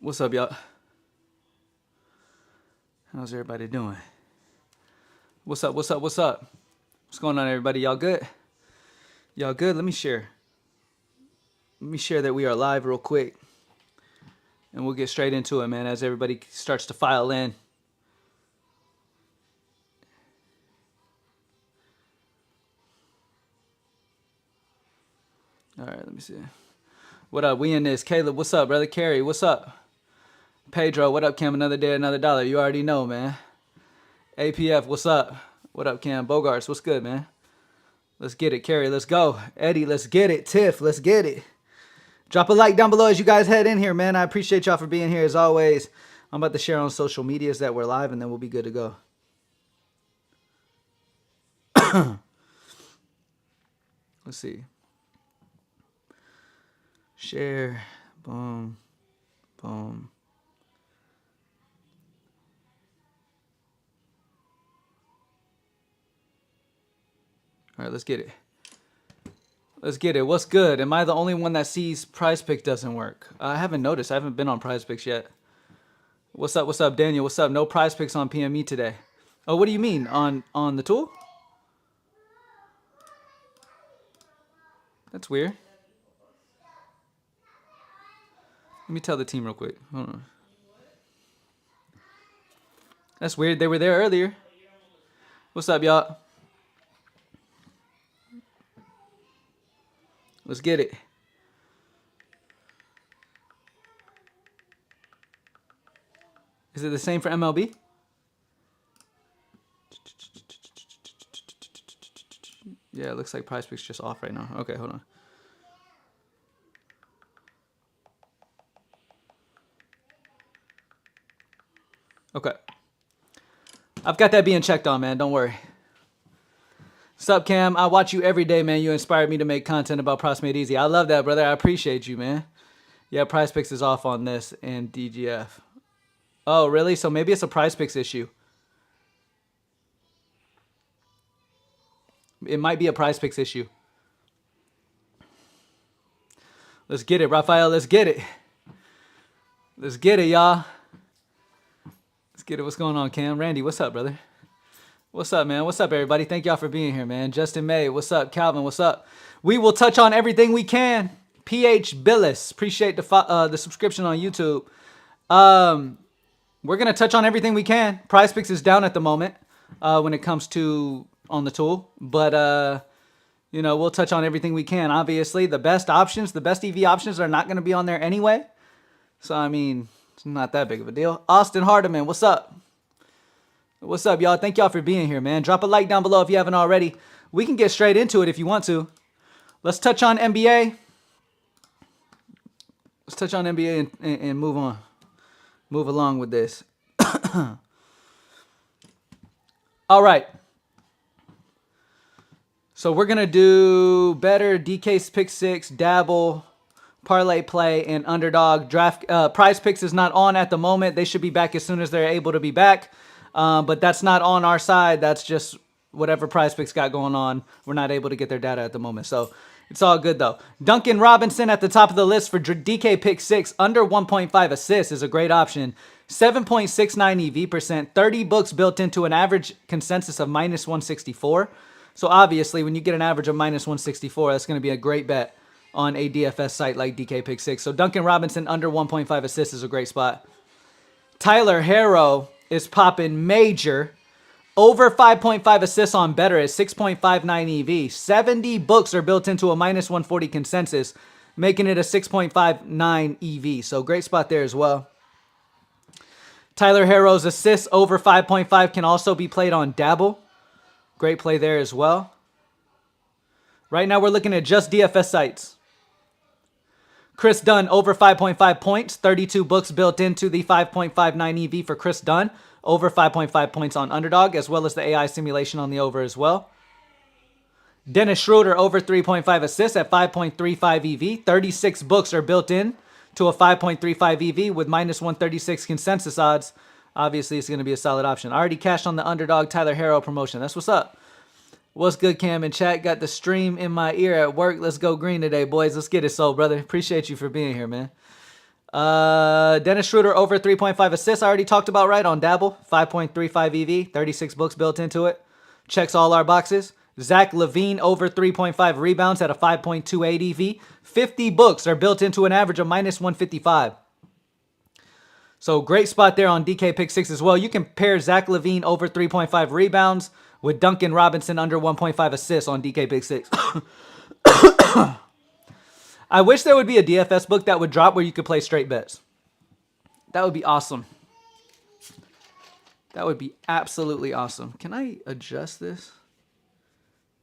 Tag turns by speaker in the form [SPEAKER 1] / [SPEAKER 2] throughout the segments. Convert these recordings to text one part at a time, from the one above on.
[SPEAKER 1] What's up, y'all? How's everybody doing? What's up? What's up? What's up? What's going on, everybody? Y'all good? Y'all good? Let me share. Let me share that we are live real quick. And we'll get straight into it, man, as everybody starts to file in. All right, let me see. What up? We in this. Caleb, what's up, brother? Carrie, what's up? Pedro, what up, Cam? Another day, another dollar. You already know, man. APF, what's up? What up, Cam? Bogarts, what's good, man? Let's get it. Carrie, let's go. Eddie, let's get it. Tiff, let's get it. Drop a like down below as you guys head in here, man. I appreciate y'all for being here as always. I'm about to share on social medias that we're live, and then we'll be good to go. Let's see. Share. Boom. Boom. All right, let's get it. Let's get it. What's good? Am I the only one that sees PrizePicks doesn't work? I haven't noticed. I haven't been on PrizePicks yet. What's up? What's up, Daniel? What's up? No PrizePicks on PME today. Oh, what do you mean? On the tool? That's weird. Let me tell the team real quick. Hold on. That's weird. They were there earlier. What's up, y'all? Let's get it. Is it the same for MLB? Yeah, it looks like PrizePicks just off right now. Okay, hold on. Okay. I've got that being checked on, man. Don't worry. Sup, Cam? I watch you every day, man. You inspired me to make content about Props Made Easy. I love that, brother. I appreciate you, man. Yeah, PrizePicks is off on this and DGF. Oh, really? So maybe it's a PrizePicks issue. It might be a PrizePicks issue. Let's get it, Rafael. Let's get it. Let's get it, y'all. Let's get it. What's going on, Cam? Randy, what's up, brother? What's up, man? What's up, everybody? Thank y'all for being here, man. Justin May, what's up? Calvin, what's up? We will touch on everything we can. PH Billis, appreciate the subscription on YouTube. We're going to touch on everything we can. PrizePicks is down at the moment when it comes to on the tool. But, you know, we'll touch on everything we can. Obviously, the best options, the best EV options are not going to be on there anyway. So, I mean, it's not that big of a deal. Austin Hardiman, what's up? What's up, y'all? Thank y'all for being here, man. Drop a like down below if you haven't already. We can get straight into it if you want to. Let's touch on NBA. Let's touch on NBA and move on. Move along with this. All right. So we're going to do better, DK's Pick 6, Dabble, Parlay Play, and Underdog. PrizePicks is not on at the moment. They should be back as soon as they're able to be back. But that's not on our side. That's just whatever PrizePicks got going on. We're not able to get their data at the moment. So it's all good, though. Duncan Robinson at the top of the list for DK Pick 6. Under 1.5 assists is a great option. 7.69 EV percent. 30 books built into an average consensus of minus 164. So obviously, when you get an average of minus 164, that's going to be a great bet on a DFS site like DK Pick 6. So Duncan Robinson under 1.5 assists is a great spot. Tyler Harrow is popping major. Over 5.5 assists on better at 6.59 EV. 70 books are built into a minus 140 consensus, making it a 6.59 EV. So great spot there as well. Tyler Harrow's assists over 5.5 can also be played on Dabble. Great play there as well. Right now we're looking at just DFS sites. Chris Dunn over 5.5 points. 32 books built into the 5.59 EV for Chris Dunn. Over 5.5 points on Underdog, as well as the AI simulation on the over as well. Dennis Schroeder over 3.5 assists at 5.35 EV. 36 books are built in to a 5.35 EV with minus 136 consensus odds. Obviously, it's going to be a solid option. I already cashed on the Underdog Tyler Harrow promotion. That's what's up. What's good, Cam and chat? Got the stream in my ear at work. Let's go green today, boys. Let's get it sold, brother. Appreciate you for being here, man. Dennis Schroeder over 3.5 assists. I already talked about, right, on Dabble. 5.35 EV, 36 books built into it. Checks all our boxes. Zach LaVine over 3.5 rebounds at a 5.28 EV. 50 books are built into an average of minus 155. So great spot there on DK Pick 6 as well. You can pair Zach LaVine over 3.5 rebounds with Duncan Robinson under 1.5 assists on DK Pick 6. I wish there would be a DFS book that would drop where you could play straight bets. That would be awesome. That would be absolutely awesome. Can I adjust this?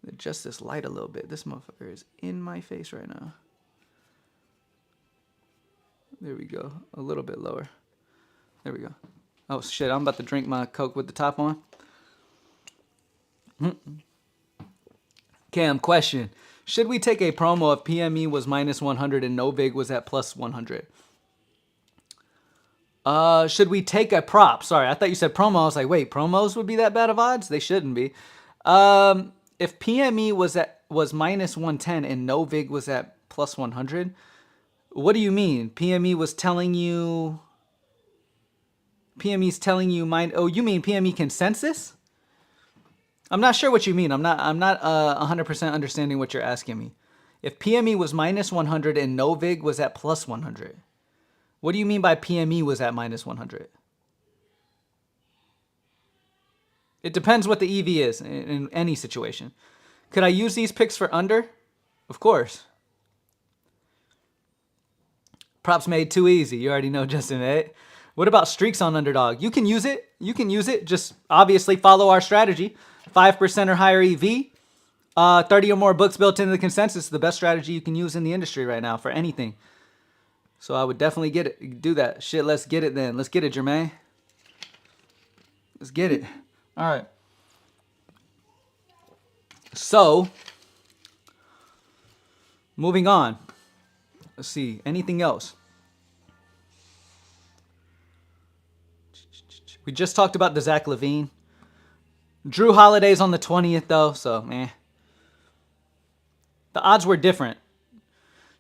[SPEAKER 1] Adjust this light a little bit. This motherfucker is in my face right now. There we go. A little bit lower. There we go. Oh, shit. I'm about to drink my Coke with the top on. Cam, question. Should we take a promo if PME was minus 100 and Novig was at plus 100? Should we take a prop? Sorry, I thought you said promo. I was like, wait, promos would be that bad of odds? They shouldn't be. If PME was minus 110 and Novig was at plus 100, what do you mean? PME's telling you oh, you mean PME consensus? I'm not sure what you mean. I'm not 100% understanding what you're asking me. If PME was minus 100 and Novig was at plus 100, what do you mean by PME was at minus 100? It depends what the EV is in any situation. Could I use these picks for under? Of course. Props made too easy. You already know, Justin, right? What about streaks on Underdog? You can use it. You can use it. Just obviously follow our strategy. 5% or higher EV. 30 or more books built into the consensus. The best strategy you can use in the industry right now for anything. So I would definitely do that. Shit, let's get it then. Let's get it, Jermaine. Let's get it. All right. So, moving on. Let's see. Anything else? We just talked about the Zach LaVine. Drew Holiday's on the 20th, though, so, The odds were different.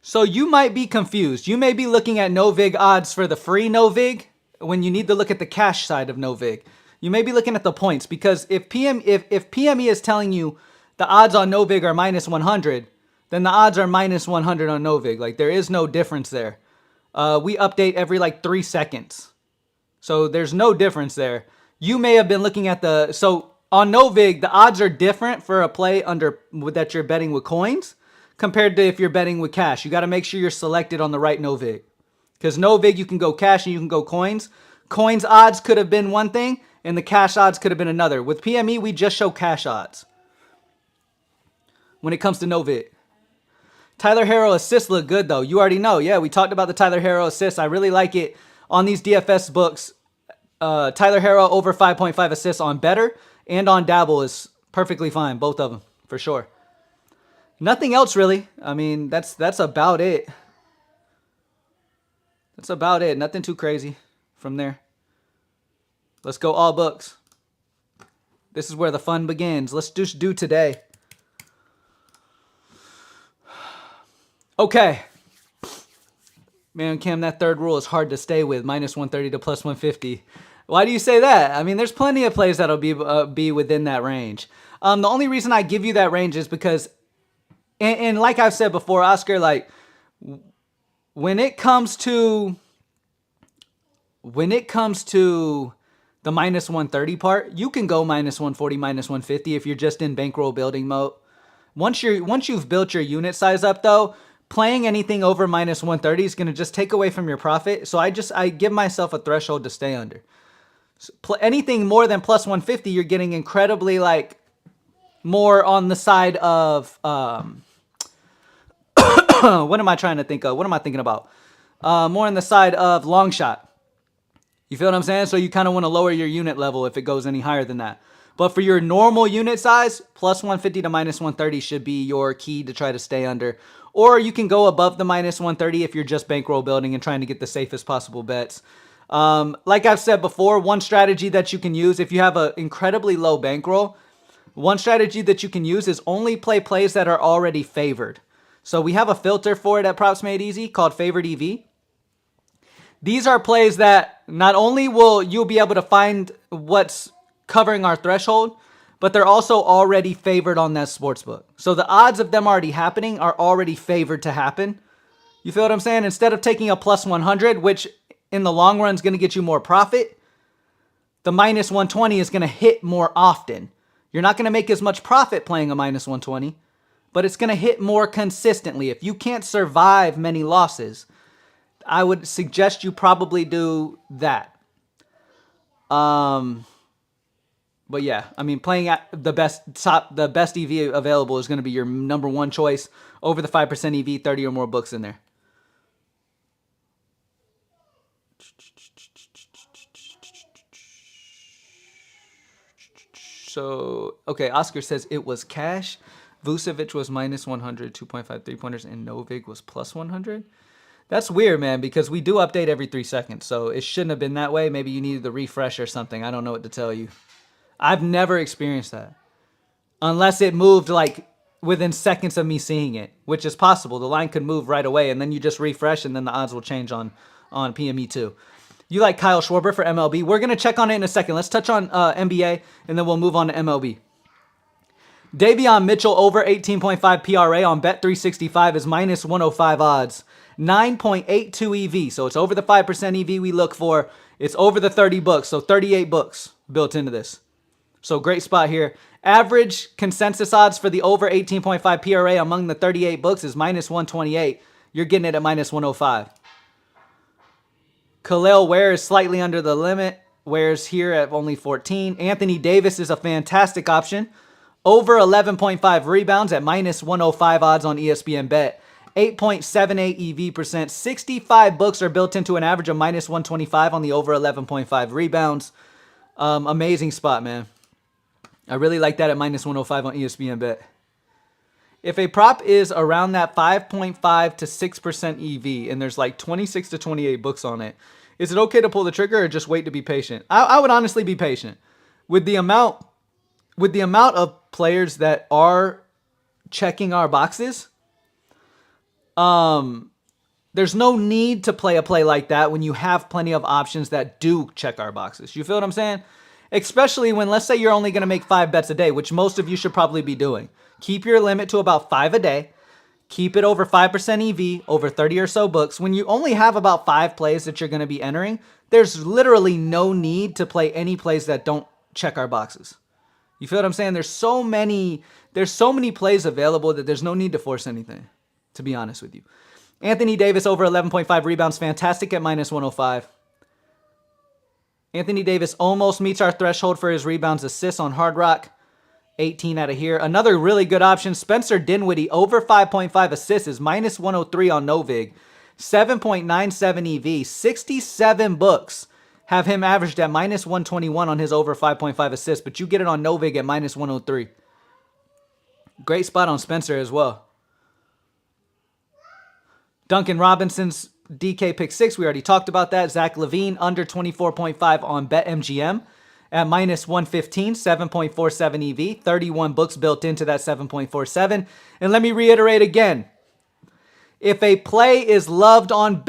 [SPEAKER 1] So you might be confused. You may be looking at Novig odds for the free Novig when you need to look at the cash side of Novig. You may be looking at the points because if PME is telling you the odds on Novig are minus 100, then the odds are minus 100 on Novig. Like, there is no difference there. We update every, 3 seconds. So there's no difference there. You may have been looking at so on Novig, the odds are different for a play that you're betting with coins compared to if you're betting with cash. You got to make sure you're selected on the right Novig. Because Novig, you can go cash and you can go coins. Coins odds could have been one thing, and the cash odds could have been another. With PME, we just show cash odds when it comes to Novig. Tyler Herro assists look good, though. You already know. Yeah, we talked about the Tyler Herro assists. I really like it on these DFS books. Tyler Herro over 5.5 assists on Better and on Dabble is perfectly fine. Both of them, for sure. Nothing else, really. I mean, that's about it. That's about it. Nothing too crazy from there. Let's go all books. This is where the fun begins. Let's just do today. Okay. Man, Cam, that third rule is hard to stay with. Minus 130 to plus 150. Why do you say that? I mean, there's plenty of plays that'll be within that range. The only reason I give you that range is because, and like I've said before, Oscar, when it comes to the minus 130 part, you can go minus 140, minus 150 if you're just in bankroll building mode. Once you've built your unit size up, though, playing anything over minus 130 is going to just take away from your profit. So I give myself a threshold to stay under. So anything more than plus 150, you're getting incredibly more on the side of what am I trying to think of? What am I thinking about? More on the side of long shot. You feel what I'm saying? So you kind of want to lower your unit level if it goes any higher than that. But for your normal unit size, plus 150 to minus 130 should be your key to try to stay under. Or you can go above the minus 130 if you're just bankroll building and trying to get the safest possible bets. Like I've said before, one strategy that you can use if you have an incredibly low bankroll, one strategy that you can use is only play plays that are already favored. So we have a filter for it at Props Made Easy called Favored EV. These are plays that not only will you be able to find what's covering our threshold, but they're also already favored on that sportsbook. So the odds of them already happening are already favored to happen. You feel what I'm saying? Instead of taking a plus 100, which in the long run is going to get you more profit, the minus 120 is going to hit more often. You're not going to make as much profit playing a minus 120, but it's going to hit more consistently. If you can't survive many losses, I would suggest you probably do that. But yeah, I mean, playing at the best EV available is going to be your number one choice over the 5% EV, 30 or more books in there. So, okay, Oscar says it was cash. Vucevic was minus 100, 2.5 3-pointers, and Novig was plus 100. That's weird, man, because we do update every 3 seconds, so it shouldn't have been that way. Maybe you needed the refresh or something. I don't know what to tell you. I've never experienced that. Unless it moved, like, within seconds of me seeing it, which is possible. The line could move right away, and then you just refresh, and then the odds will change on PME too. You like Kyle Schwarber for MLB? We're going to check on it in a second. Let's touch on NBA, and then we'll move on to MLB. Davion Mitchell over 18.5 PRA on Bet365 is minus 105 odds. 9.82 EV, so it's over the 5% EV we look for. It's over the 30 books, so 38 books built into this. So great spot here. Average consensus odds for the over 18.5 PRA among the 38 books is minus 128. You're getting it at minus 105. Khalil Ware is slightly under the limit. Ware's here at only 14. Anthony Davis is a fantastic option. Over 11.5 rebounds at minus 105 odds on ESPN Bet. 8.78 EV percent. 65 books are built into an average of minus 125 on the over 11.5 rebounds. Amazing spot, man. I really like that at minus 105 on ESPN Bet. If a prop is around that 5.5 to 6% EV and there's like 26 to 28 books on it, is it okay to pull the trigger or just wait to be patient? I would honestly be patient. With the amount of players that are checking our boxes, there's no need to play a play like that when you have plenty of options that do check our boxes. You feel what I'm saying? Especially when, let's say you're only going to make 5 bets a day, which most of you should probably be doing. Keep your limit to about 5 a day. Keep it over 5% EV, over 30 or so books. When you only have about 5 plays that you're going to be entering, there's literally no need to play any plays that don't check our boxes. You feel what I'm saying? There's so many plays available that there's no need to force anything, to be honest with you. Anthony Davis over 11.5 rebounds, fantastic at minus 105. Anthony Davis almost meets our threshold for his rebounds assists on Hard Rock. 18 out of here. Another really good option, Spencer Dinwiddie over 5.5 assists is minus 103 on Novig. 7.97 EV. 67 books have him averaged at minus 121 on his over 5.5 assists, but you get it on Novig at minus 103. Great spot on Spencer as well. Duncan Robinson's DK pick 6, we already talked about that. Zach LaVine under 24.5 on BetMGM at minus 115, 7.47 EV, 31 books built into that 7.47. And let me reiterate again, if a play is loved on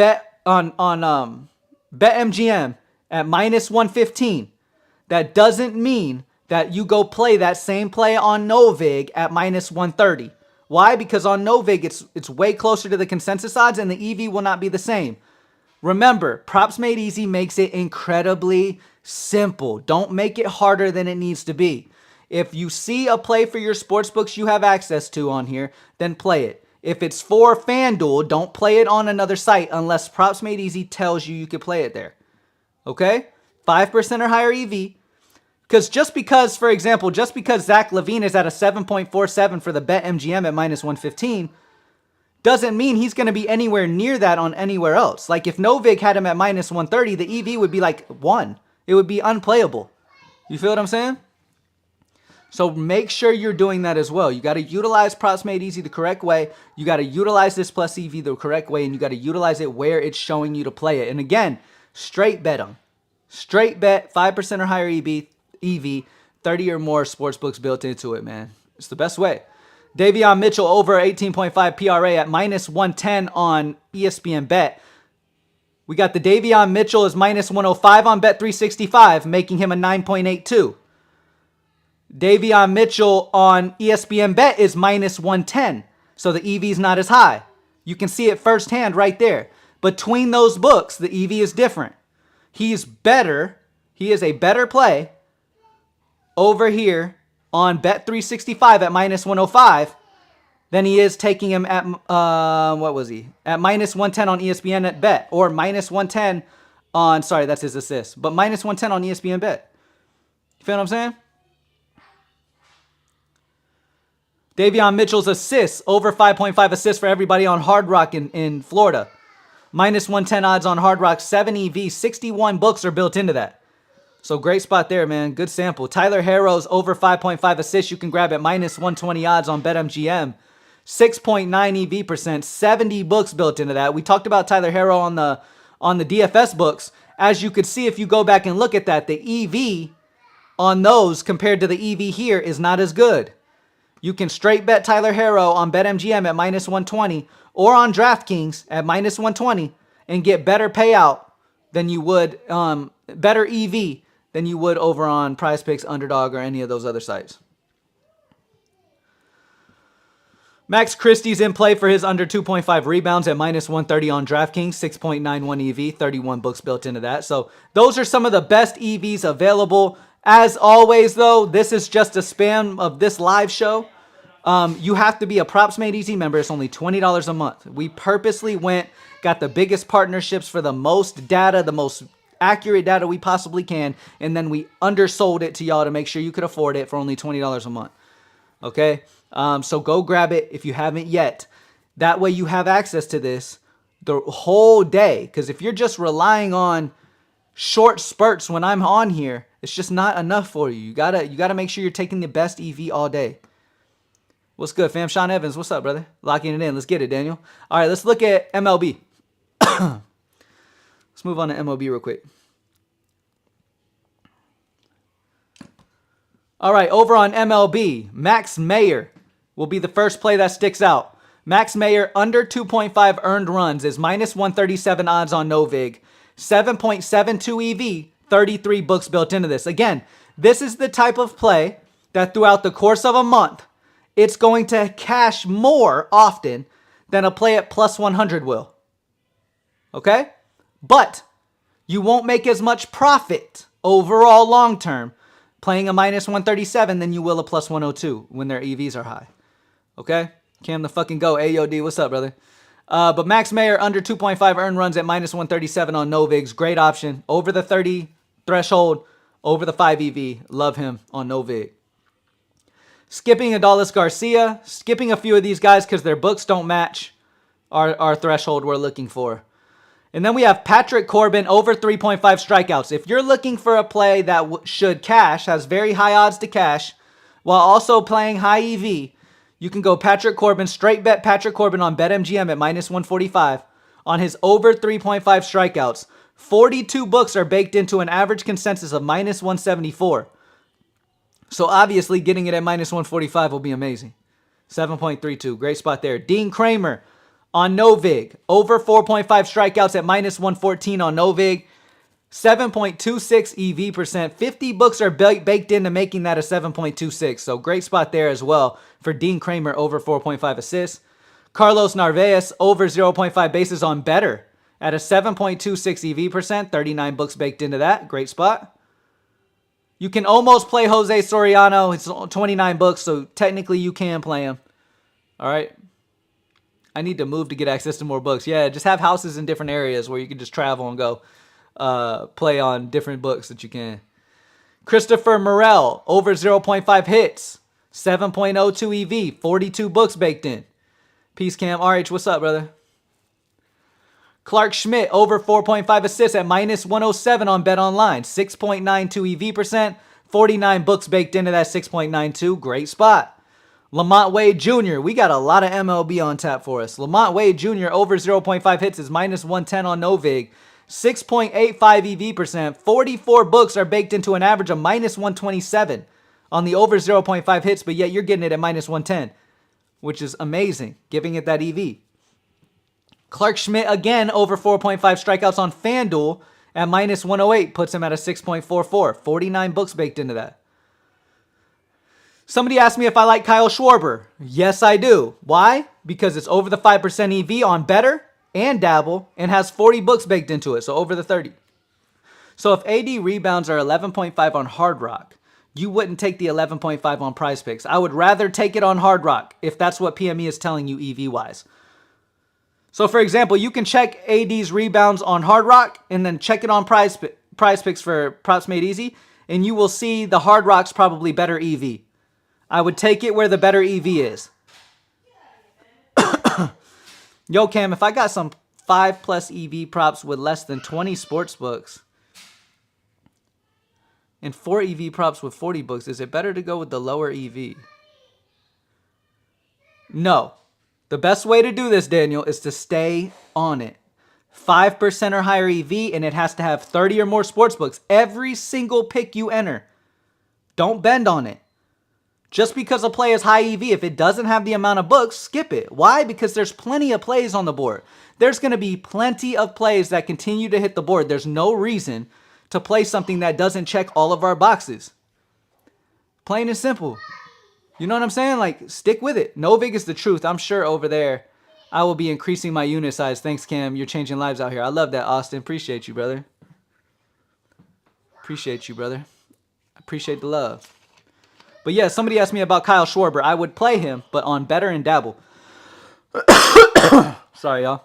[SPEAKER 1] BetMGM at minus 115, that doesn't mean that you go play that same play on Novig at minus 130. Why? Because on Novig, it's way closer to the consensus odds and the EV will not be the same. Remember, Props Made Easy makes it incredibly simple. Don't make it harder than it needs to be. If you see a play for your sportsbooks you have access to on here, then play it. If it's for FanDuel, don't play it on another site unless Props Made Easy tells you can play it there. Okay? 5% or higher EV. Because, for example, just because Zach LaVine is at a 7.47 for the BetMGM at minus 115, doesn't mean he's going to be anywhere near that on anywhere else. Like if Novig had him at minus 130, the EV would be like 1. It would be unplayable. You feel what I'm saying? So make sure you're doing that as well. You got to utilize Props Made Easy the correct way. You got to utilize this plus EV the correct way, and you got to utilize it where it's showing you to play it. And again, straight bet them. Straight bet, 5% or higher EV, 30 or more sportsbooks built into it, man. It's the best way. Davion Mitchell over 18.5 PRA at minus 110 on ESPN Bet. We got the Davion Mitchell is minus 105 on Bet365, making him a 9.82. Davion Mitchell on ESPN Bet is minus 110, so the EV is not as high. You can see it firsthand right there. Between those books, the EV is different. He's better. He is a better play over here on Bet365 at minus 105 than he is taking him at, what was he? At minus 110 on ESPN at Bet, or minus 110 on, sorry, that's his assist, but minus 110 on ESPN Bet. You feel what I'm saying? Davion Mitchell's assists, over 5.5 assists for everybody on Hard Rock in Florida. Minus 110 odds on Hard Rock, 7 EV, 61 books are built into that. So great spot there, man. Good sample. Tyler Harrow's over 5.5 assists. You can grab at minus 120 odds on BetMGM. 6.9 EV percent, 70 books built into that. We talked about Tyler Harrow on the DFS books. As you could see, if you go back and look at that, the EV on those compared to the EV here is not as good. You can straight bet Tyler Harrow on BetMGM at minus 120 or on DraftKings at minus 120 and get better payout than you would, better EV than you would over on PrizePicks, Underdog, or any of those other sites. Max Christie's in play for his under 2.5 rebounds at minus 130 on DraftKings, 6.91 EV, 31 books built into that. So those are some of the best EVs available. As always, though, this is just a span of this live show. You have to be a Props Made Easy member. It's only $20 a month. We purposely got the biggest partnerships for the most data, the most accurate data we possibly can, and then we undersold it to y'all to make sure you could afford it for only $20 a month. Okay? So go grab it if you haven't yet. That way you have access to this the whole day. Because if you're just relying on short spurts when I'm on here, it's just not enough for you. You gotta make sure you're taking the best EV all day. What's good, fam? Sean Evans, what's up, brother? Locking it in. Let's get it, Daniel. All right, let's look at MLB. Let's move on to MLB real quick. All right, over on MLB, Max Meyer will be the first play that sticks out. Max Meyer under 2.5 earned runs is minus 137 odds on Novig. 7.72 EV, 33 books built into this. Again, this is the type of play that throughout the course of a month, it's going to cash more often than a play at plus 100 will. Okay? But you won't make as much profit overall long term playing a minus 137 than you will a plus 102 when their EVs are high. Okay? Cam the fucking go. AOD, what's up, brother? But Max Meyer under 2.5 earned runs at minus 137 on Novigs. Great option. Over the 30 threshold, over the 5 EV. Love him on Novig. Skipping Adolis Garcia. Skipping a few of these guys because their books don't match our threshold we're looking for. And then we have Patrick Corbin over 3.5 strikeouts. If you're looking for a play that should cash, has very high odds to cash, while also playing high EV, you can go Patrick Corbin, straight bet Patrick Corbin on BetMGM at minus 145 on his over 3.5 strikeouts. 42 books are baked into an average consensus of minus 174. So obviously getting it at minus 145 will be amazing. 7.32, great spot there. Dean Kramer on Novig, over 4.5 strikeouts at minus 114 on Novig. 7.26 EV percent. 50 books are baked into making that a 7.26. So great spot there as well for Dean Kramer over 4.5 assists. Carlos Narvaez over 0.5 bases on better at a 7.26 EV percent. 39 books baked into that. Great spot. You can almost play Jose Soriano. It's 29 books, so technically you can play him. All right. I need to move to get access to more books. Yeah, just have houses in different areas where you can just travel and go play on different books that you can. Christopher Morel, over 0.5 hits. 7.02 EV, 42 books baked in. Peace, Cam. RH, what's up, brother? Clark Schmidt, over 4.5 assists at minus 107 on BetOnline. 6.92 EV percent, 49 books baked into that 6.92. Great spot. Lamont Wade Jr., we got a lot of MLB on tap for us. Lamont Wade Jr. over 0.5 hits is minus 110 on Novig. 6.85 EV percent. 44 books are baked into an average of minus 127 on the over 0.5 hits, but yet you're getting it at minus 110, which is amazing, giving it that EV. Clark Schmidt, again, over 4.5 strikeouts on FanDuel at minus 108, puts him at a 6.44. 49 books baked into that. Somebody asked me if I like Kyle Schwarber. Yes, I do. Why? Because it's over the 5% EV on Better and Dabble and has 40 books baked into it, so over the 30. So if AD rebounds are 11.5 on Hard Rock, you wouldn't take the 11.5 on PrizePicks. I would rather take it on Hard Rock if that's what PME is telling you EV-wise. So, for example, you can check AD's rebounds on Hard Rock and then check it on PrizePicks for Props Made Easy, and you will see the Hard Rock's probably better EV. I would take it where the better EV is. Yo, Cam, if I got some 5+ EV props with less than 20 sportsbooks and 4 EV props with 40 books, is it better to go with the lower EV? No. The best way to do this, Daniel, is to stay on it. 5% or higher EV, and it has to have 30 or more sportsbooks. Every single pick you enter. Don't bend on it. Just because a play is high EV, if it doesn't have the amount of books, skip it. Why? Because there's plenty of plays on the board. There's going to be plenty of plays that continue to hit the board. There's no reason to play something that doesn't check all of our boxes. Plain and simple. You know what I'm saying? Like, stick with it. Novig is the truth. I'm sure over there I will be increasing my unit size. Thanks, Cam. You're changing lives out here. I love that, Austin. Appreciate you, brother. Appreciate you, brother. Appreciate the love. But yeah, somebody asked me about Kyle Schwarber. I would play him, but on Better and Dabble. Sorry, y'all.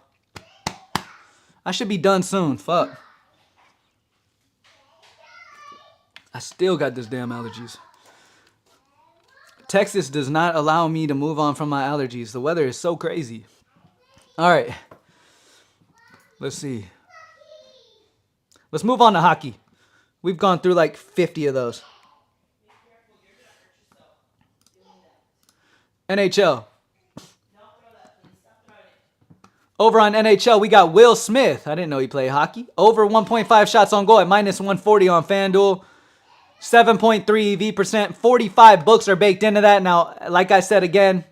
[SPEAKER 1] I should be done soon. Fuck. I still got this damn allergies. Texas does not allow me to move on from my allergies. The weather is so crazy. All right. Let's see. Let's move on to hockey. We've gone through like 50 of those. NHL. Over on NHL, we got Will Smith. I didn't know he played hockey. Over 1.5 shots on goal at minus 140 on FanDuel. 7.3 EV percent. 45 books are baked into that. Now, like I said again,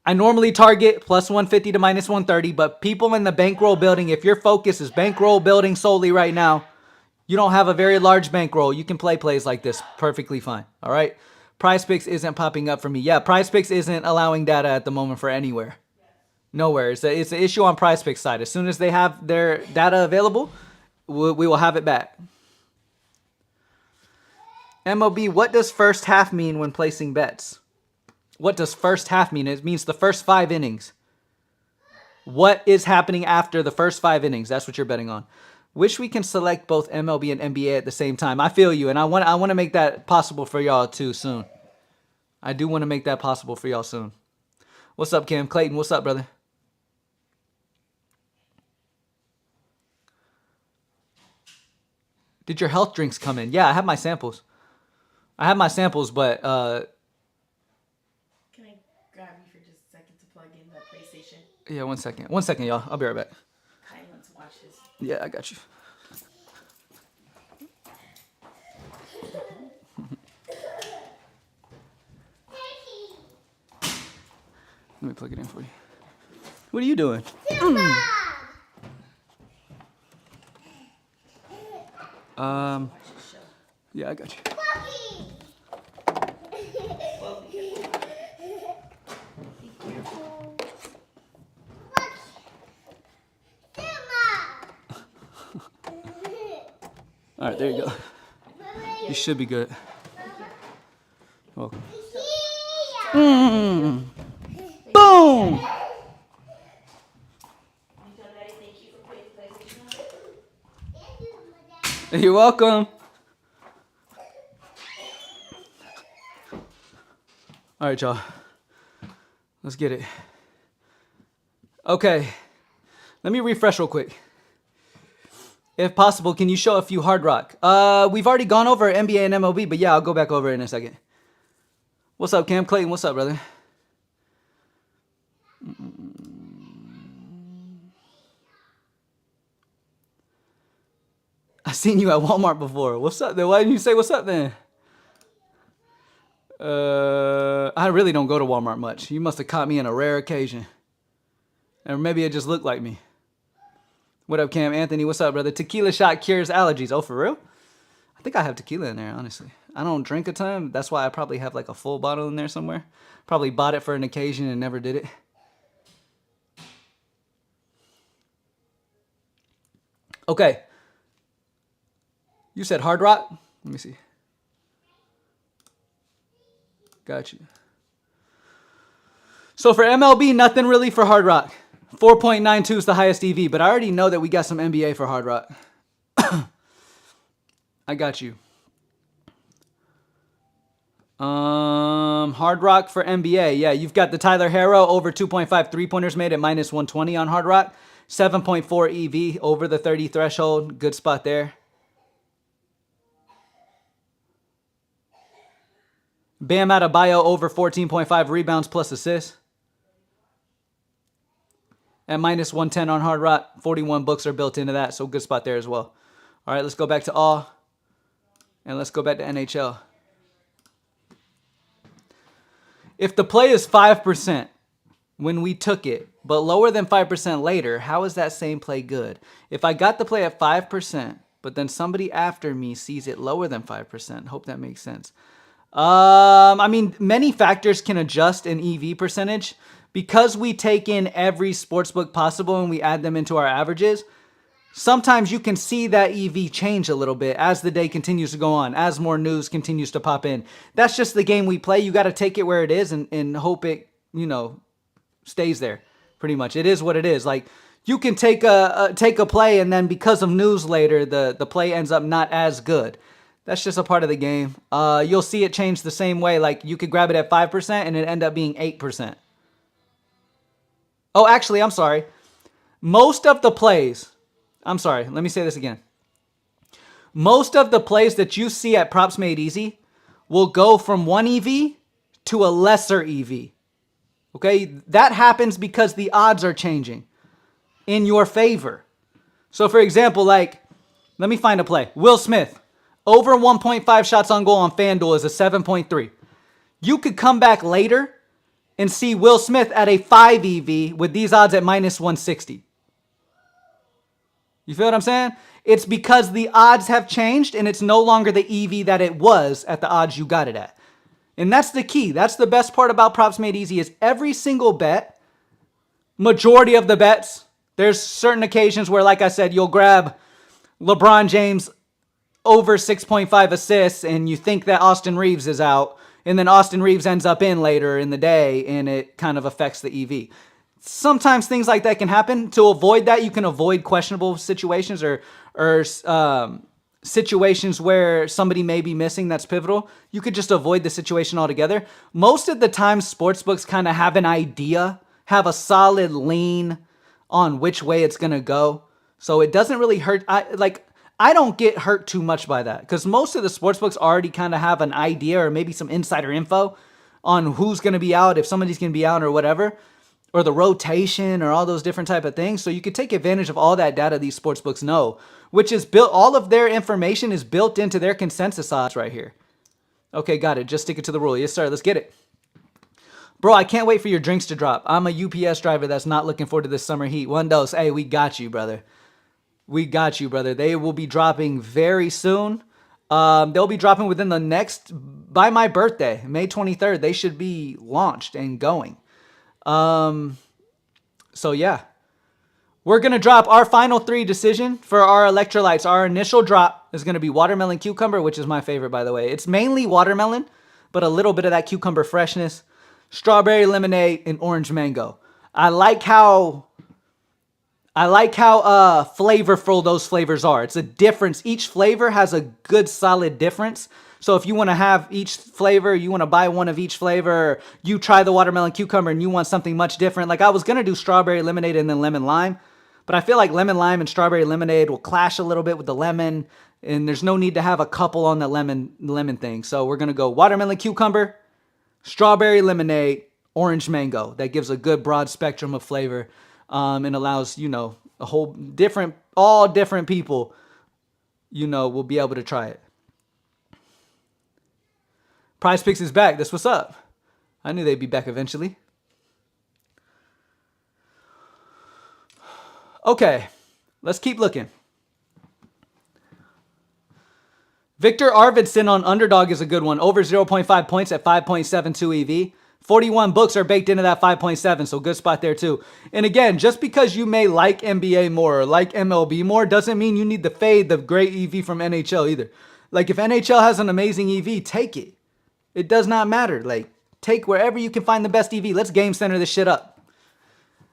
[SPEAKER 1] I normally target plus 150 to minus 130, but people in the bankroll building, if your focus is bankroll building solely right now, you don't have a very large bankroll, you can play plays like this perfectly fine. All right? PrizePicks isn't popping up for me. Yeah, PrizePicks isn't allowing data at the moment for anywhere. Nowhere. It's an issue on PrizePicks side. As soon as they have their data available, we will have it back. MLB, what does first half mean when placing bets? What does first half mean? It means the first 5 innings. What is happening after the first 5 innings? That's what you're betting on. Wish we can select both MLB and NBA at the same time. I feel you, and I want to make that possible for y'all too soon. I do want to make that possible for y'all soon. What's up, Cam? Clayton, what's up, brother? Did your health drinks come in? Yeah, I have my samples. I have my samples, but
[SPEAKER 2] Can I grab you for just a second to plug in the PlayStation?
[SPEAKER 1] Yeah, 1 second. 1 second, y'all. I'll be right back.
[SPEAKER 2] I want to watch this.
[SPEAKER 1] Yeah, I got you. Let me plug it in for you. What are you doing? Yeah, I got you. All right, there you go. You should be good. Welcome. Boom! You're welcome. All right, y'all. Let's get it. Okay. Let me refresh real quick. If possible, can you show a few Hard Rock? We've already gone over NBA and MLB, but yeah, I'll go back over it in a second. What's up, Cam? Clayton, what's up, brother? I seen you at Walmart before. What's up then? Why didn't you say what's up then? I really don't go to Walmart much. You must have caught me on a rare occasion. Or maybe it just looked like me. What up, Cam Anthony? What's up, brother? Tequila shot cures allergies. Oh, for real? I think I have tequila in there, honestly. I don't drink a ton. That's why I probably have like a full bottle in there somewhere. Probably bought it for an occasion and never did it. Okay. You said Hard Rock? Let me see. Got you. So for MLB, nothing really for Hard Rock. 4.92 is the highest EV, but I already know that we got some NBA for Hard Rock. I got you. Hard Rock for NBA. Yeah, you've got the Tyler Herro over 2.5 3-pointers made at minus 120 on Hard Rock. 7.4 EV over the 30 threshold. Good spot there. Bam Adebayo over 14.5 rebounds plus assists. At minus 110 on Hard Rock. 41 books are built into that, so good spot there as well. All right, let's go back to all. And let's go back to NHL. If the play is 5% when we took it, but lower than 5% later, how is that same play good? If I got the play at 5%, but then somebody after me sees it lower than 5%, hope that makes sense. I mean, many factors can adjust an EV percentage. Because we take in every sportsbook possible and we add them into our averages, sometimes you can see that EV change a little bit as the day continues to go on, as more news continues to pop in. That's just the game we play. You got to take it where it is and hope it, stays there. Pretty much. It is what it is. Like, you can take a play and then because of news later, the play ends up not as good. That's just a part of the game. You'll see it change the same way. Like, you could grab it at 5% and it end up being 8%. Oh, actually, I'm sorry. Most of the plays, I'm sorry, let me say this again. Most of the plays that you see at Props Made Easy will go from one EV to a lesser EV. Okay, that happens because the odds are changing in your favor. So for example, like, let me find a play. Will Smith, over 1.5 shots on goal on FanDuel is a 7.3. You could come back later and see Will Smith at a 5 EV with these odds at minus 160. You feel what I'm saying? It's because the odds have changed and it's no longer the EV that it was at the odds you got it at. And that's the key. That's the best part about Props Made Easy is every single bet, majority of the bets, there's certain occasions where, like I said, you'll grab LeBron James over 6.5 assists and you think that Austin Reeves is out. And then Austin Reeves ends up in later in the day, and it kind of affects the EV. Sometimes things like that can happen. To avoid that, you can avoid questionable situations or situations where somebody may be missing that's pivotal. You could just avoid the situation altogether. Most of the time, sportsbooks kind of have an idea, have a solid lean on which way it's going to go. So it doesn't really hurt. I don't get hurt too much by that because most of the sportsbooks already kind of have an idea or maybe some insider info on who's going to be out, if somebody's going to be out or whatever, or the rotation or all those different type of things. So you could take advantage of all that data these sportsbooks know, which is built, all of their information is built into their consensus odds right here. Okay, got it. Just stick it to the rule. Yes, sir. Let's get it. Bro, I can't wait for your drinks to drop. I'm a UPS driver that's not looking forward to this summer heat. One dose. Hey, we got you, brother. We got you, brother. They will be dropping very soon. They'll be dropping within the next, by my birthday, May 23rd. They should be launched and going. So yeah, we're going to drop our final 3 decision for our electrolytes. Our initial drop is going to be watermelon cucumber, which is my favorite, by the way. It's mainly watermelon, but a little bit of that cucumber freshness, strawberry lemonade, and orange mango. I like how flavorful those flavors are. It's a difference. Each flavor has a good solid difference. So if you want to have each flavor, you want to buy one of each flavor, you try the watermelon cucumber and you want something much different. Like I was going to do strawberry lemonade and then lemon lime, but I feel like lemon lime and strawberry lemonade will clash a little bit with the lemon and there's no need to have a couple on the lemon thing. So we're going to go watermelon cucumber, strawberry lemonade, orange mango. That gives a good broad spectrum of flavor. And allows, a whole all different people, will be able to try it. PrizePicks is back. That's what's up. I knew they'd be back eventually. Okay, let's keep looking. Victor Arvidsson on Underdog is a good one. Over 0.5 points at 5.72 EV. 41 books are baked into that 5.7, so good spot there too. And again, just because you may like NBA more or like MLB more doesn't mean you need to fade the great EV from NHL either. Like if NHL has an amazing EV, take it. It does not matter. Like take wherever you can find the best EV. Let's game center this shit up.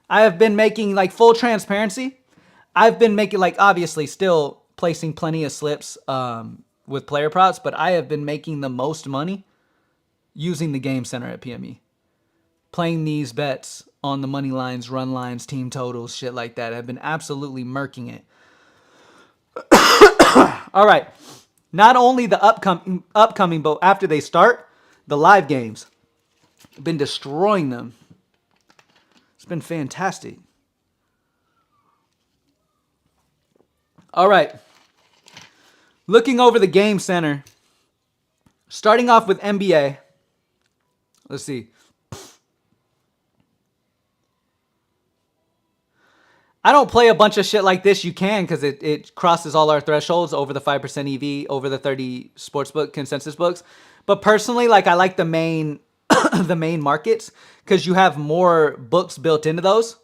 [SPEAKER 1] I have been making, like, full transparency. I've been making, like, obviously still placing plenty of slips with player props, but I have been making the most money using the game center at PME. Playing these bets on the money lines, run lines, team totals, shit like that. I've been absolutely murking it. All right. Not only the upcoming, but after they start, the live games. I've been destroying them. It's been fantastic. All right. Looking over the game center. Starting off with NBA. Let's see. I don't play a bunch of shit like this. You can because it crosses all our thresholds over the 5% EV, over the 30 sportsbook consensus books. But personally, like I like the main the main markets because you have more books built into those.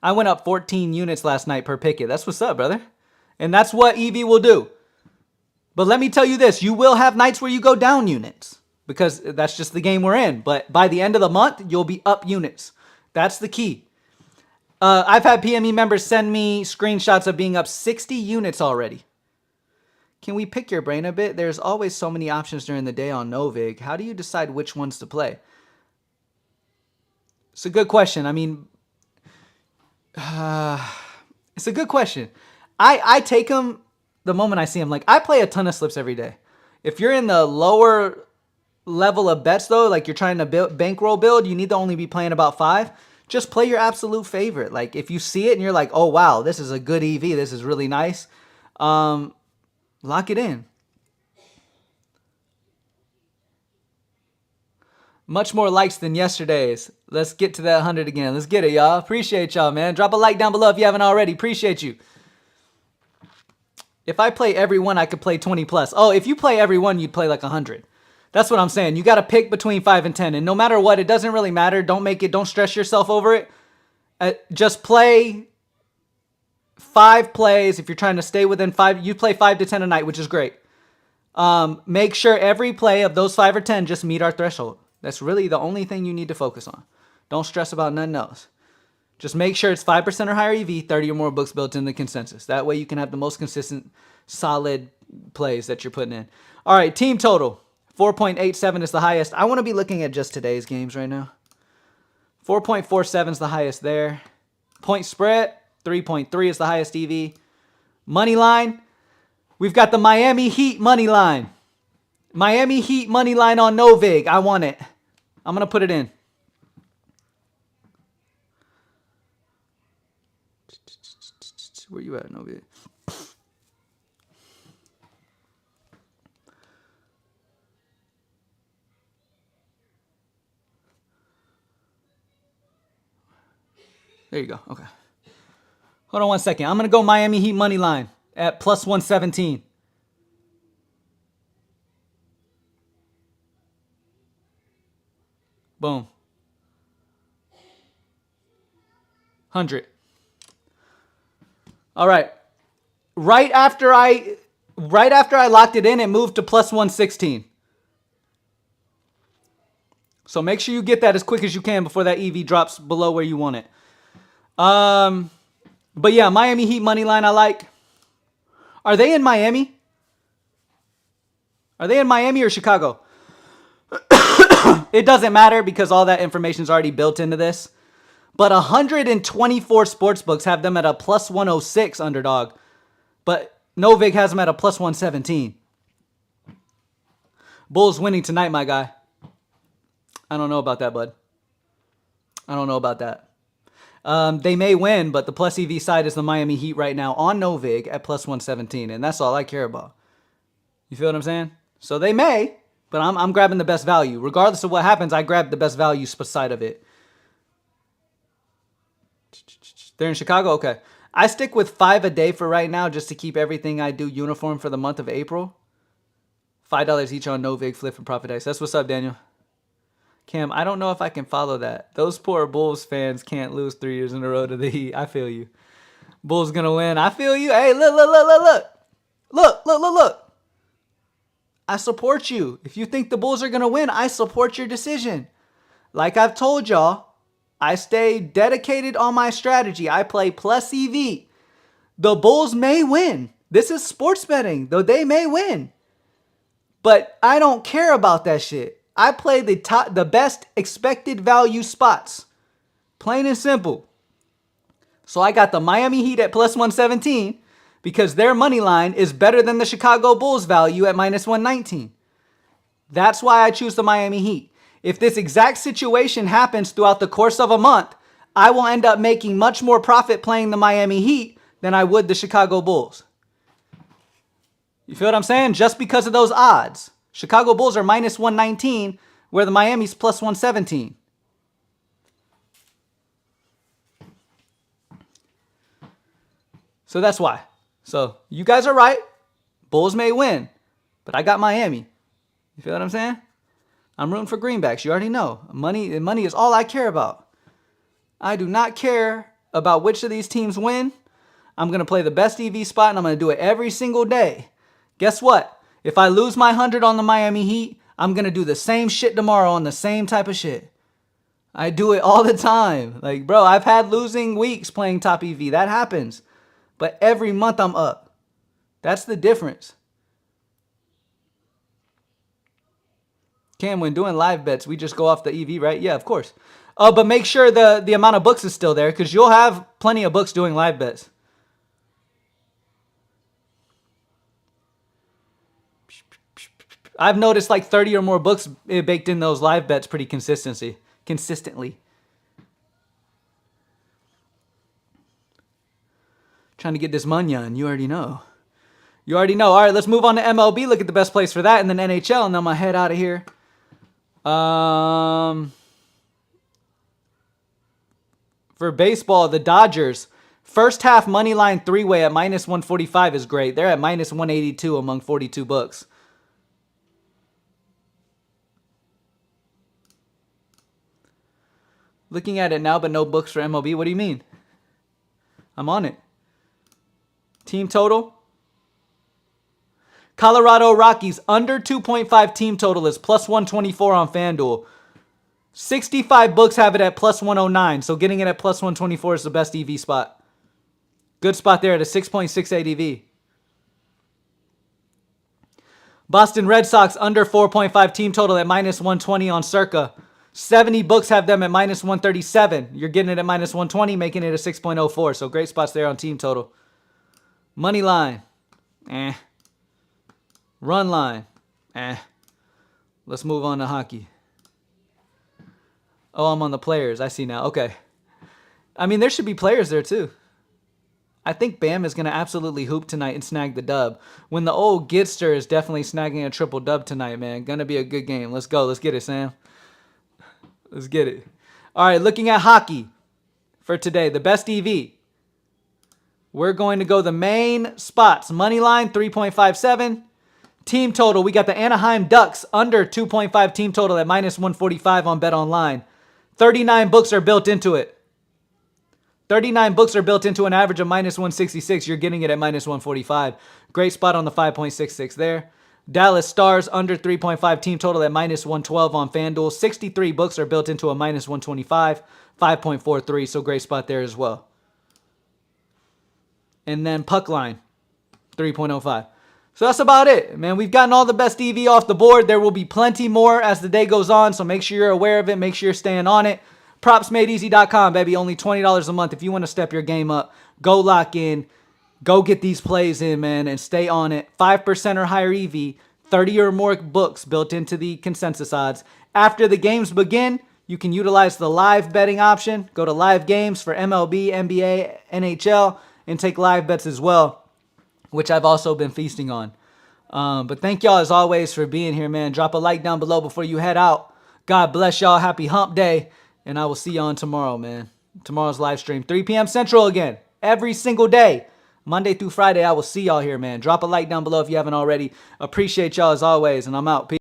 [SPEAKER 1] I went up 14 units last night per picket. That's what's up, brother. And that's what EV will do. But let me tell you this. You will have nights where you go down units because that's just the game we're in. But by the end of the month, you'll be up units. That's the key. I've had PME members send me screenshots of being up 60 units already. Can we pick your brain a bit? There's always so many options during the day on Novig. How do you decide which ones to play? It's a good question. I mean, it's a good question. I take them the moment I see them. Like, I play a ton of slips every day. If you're in the lower level of bets, though, like you're trying to bankroll build, you need to only be playing about 5. Just play your absolute favorite. Like, if you see it and you're like, oh, wow, this is a good EV. This is really nice. Lock it in. Much more likes than yesterday's. Let's get to that 100 again. Let's get it, y'all. Appreciate y'all, man. Drop a like down below if you haven't already. Appreciate you. If I play every one, I could play 20 plus. Oh, if you play every one, you'd play like 100. That's what I'm saying. You got to pick between 5 and 10. And no matter what, it doesn't really matter. Don't stress yourself over it. Just play 5 plays. If you're trying to stay within 5, you play 5 to 10 a night, which is great. Make sure every play of those 5 or 10 just meet our threshold. That's really the only thing you need to focus on. Don't stress about nothing else. Just make sure it's 5% or higher EV, 30 or more books built in the consensus. That way you can have the most consistent, solid plays that you're putting in. All right, team total. 4.87 is the highest. I want to be looking at just today's games right now. 4.47 is the highest there. Point spread, 3.3 is the highest EV. Money line, we've got the Miami Heat money line. Miami Heat money line on Novig. I want it. I'm going to put it in. Where you at, Novig? There you go. Okay. Hold on one second. I'm going to go Miami Heat money line at plus 117. Boom. 100. All right. Right after I locked it in, it moved to plus 116. So make sure you get that as quick as you can before that EV drops below where you want it. But yeah, Miami Heat money line I like. Are they in Miami? Are they in Miami or Chicago? It doesn't matter because all that information is already built into this. But 124 sportsbooks have them at a plus 106 underdog. But Novig has them at a plus 117. Bulls winning tonight, my guy. I don't know about that, bud. I don't know about that. They may win, but the plus EV side is the Miami Heat right now on Novig at plus 117. And that's all I care about. You feel what I'm saying? So they may, but I'm grabbing the best value. Regardless of what happens, I grab the best value side of it. They're in Chicago? Okay. I stick with 5 a day for right now just to keep everything I do uniform for the month of April. $5 each on Novig, Flip, and Profit X. That's what's up, Daniel. Cam, I don't know if I can follow that. Those poor Bulls fans can't lose 3 years in a row to the Heat. I feel you. Bulls gonna win. I feel you. Hey, look, look, look, look, look. Look, look, look, look. I support you. If you think the Bulls are gonna win, I support your decision. Like I've told y'all, I stay dedicated on my strategy. I play plus EV. The Bulls may win. This is sports betting, though they may win. But I don't care about that shit. I play the best expected value spots. Plain and simple. So I got the Miami Heat at plus 117 because their money line is better than the Chicago Bulls value at minus 119. That's why I choose the Miami Heat. If this exact situation happens throughout the course of a month, I will end up making much more profit playing the Miami Heat than I would the Chicago Bulls. You feel what I'm saying? Just because of those odds. Chicago Bulls are minus 119, where the Miami's plus 117. So that's why. So you guys are right. Bulls may win, but I got Miami. You feel what I'm saying? I'm rooting for greenbacks. You already know. Money is all I care about. I do not care about which of these teams win. I'm going to play the best EV spot, and I'm going to do it every single day. Guess what? If I lose my 100 on the Miami Heat, I'm going to do the same shit tomorrow on the same type of shit. I do it all the time. Like, bro, I've had losing weeks playing top EV. That happens. But every month I'm up. That's the difference. Cam, when doing live bets, we just go off the EV, right? Yeah, of course. But make sure the amount of books is still there because you'll have plenty of books doing live bets. I've noticed like 30 or more books baked in those live bets pretty consistently. Trying to get this Munyon, you already know. You already know. All right, let's move on to MLB. Look at the best place for that, and then NHL, and then I'm going to head out of here. For baseball, the Dodgers, first half money line three-way at minus 145 is great. They're at minus 182 among 42 books. Looking at it now, but no books for MLB. What do you mean? I'm on it. Team total. Colorado Rockies under 2.5 team total is plus 124 on FanDuel. 65 books have it at plus 109, so getting it at plus 124 is the best EV spot. Good spot there at a 6.68 EV. Boston Red Sox under 4.5 team total at minus 120 on Circa. 70 books have them at minus 137. You're getting it at minus 120, making it a 6.04. So great spots there on team total. Money line. Run line. Let's move on to hockey. Oh, I'm on the players. I see now. Okay. I mean, there should be players there too. I think Bam is going to absolutely hoop tonight and snag the dub. When the old Gidster is definitely snagging a triple dub tonight, man. Going to be a good game. Let's go. Let's get it, Sam. Let's get it. All right, looking at hockey for today. The best EV. We're going to go the main spots. Money line, 3.57. Team total, we got the Anaheim Ducks under 2.5 team total at minus 145 on BetOnline. 39 books are built into it. 39 books are built into an average of minus 166. You're getting it at minus 145. Great spot on the 5.66 there. Dallas Stars under 3.5 team total at minus 112 on FanDuel. 63 books are built into a minus 125. 5.43, so great spot there as well. And then puck line, 3.05. So that's about it, man. We've gotten all the best EV off the board. There will be plenty more as the day goes on, so make sure you're aware of it. Make sure you're staying on it. PropsMadeEasy.com, baby. Only $20 a month. If you want to step your game up, go lock in. Go get these plays in, man, and stay on it. 5% or higher EV, 30 or more books built into the consensus odds. After the games begin, you can utilize the live betting option. Go to live games for MLB, NBA, NHL, and take live bets as well, which I've also been feasting on. But thank y'all as always for being here, man. Drop a like down below before you head out. God bless y'all. Happy hump day. And I will see y'all tomorrow, man. Tomorrow's live stream, 3 p.m. Central again. Every single day. Monday through Friday, I will see y'all here, man. Drop a like down below if you haven't already. Appreciate y'all as always, and I'm out. Peace.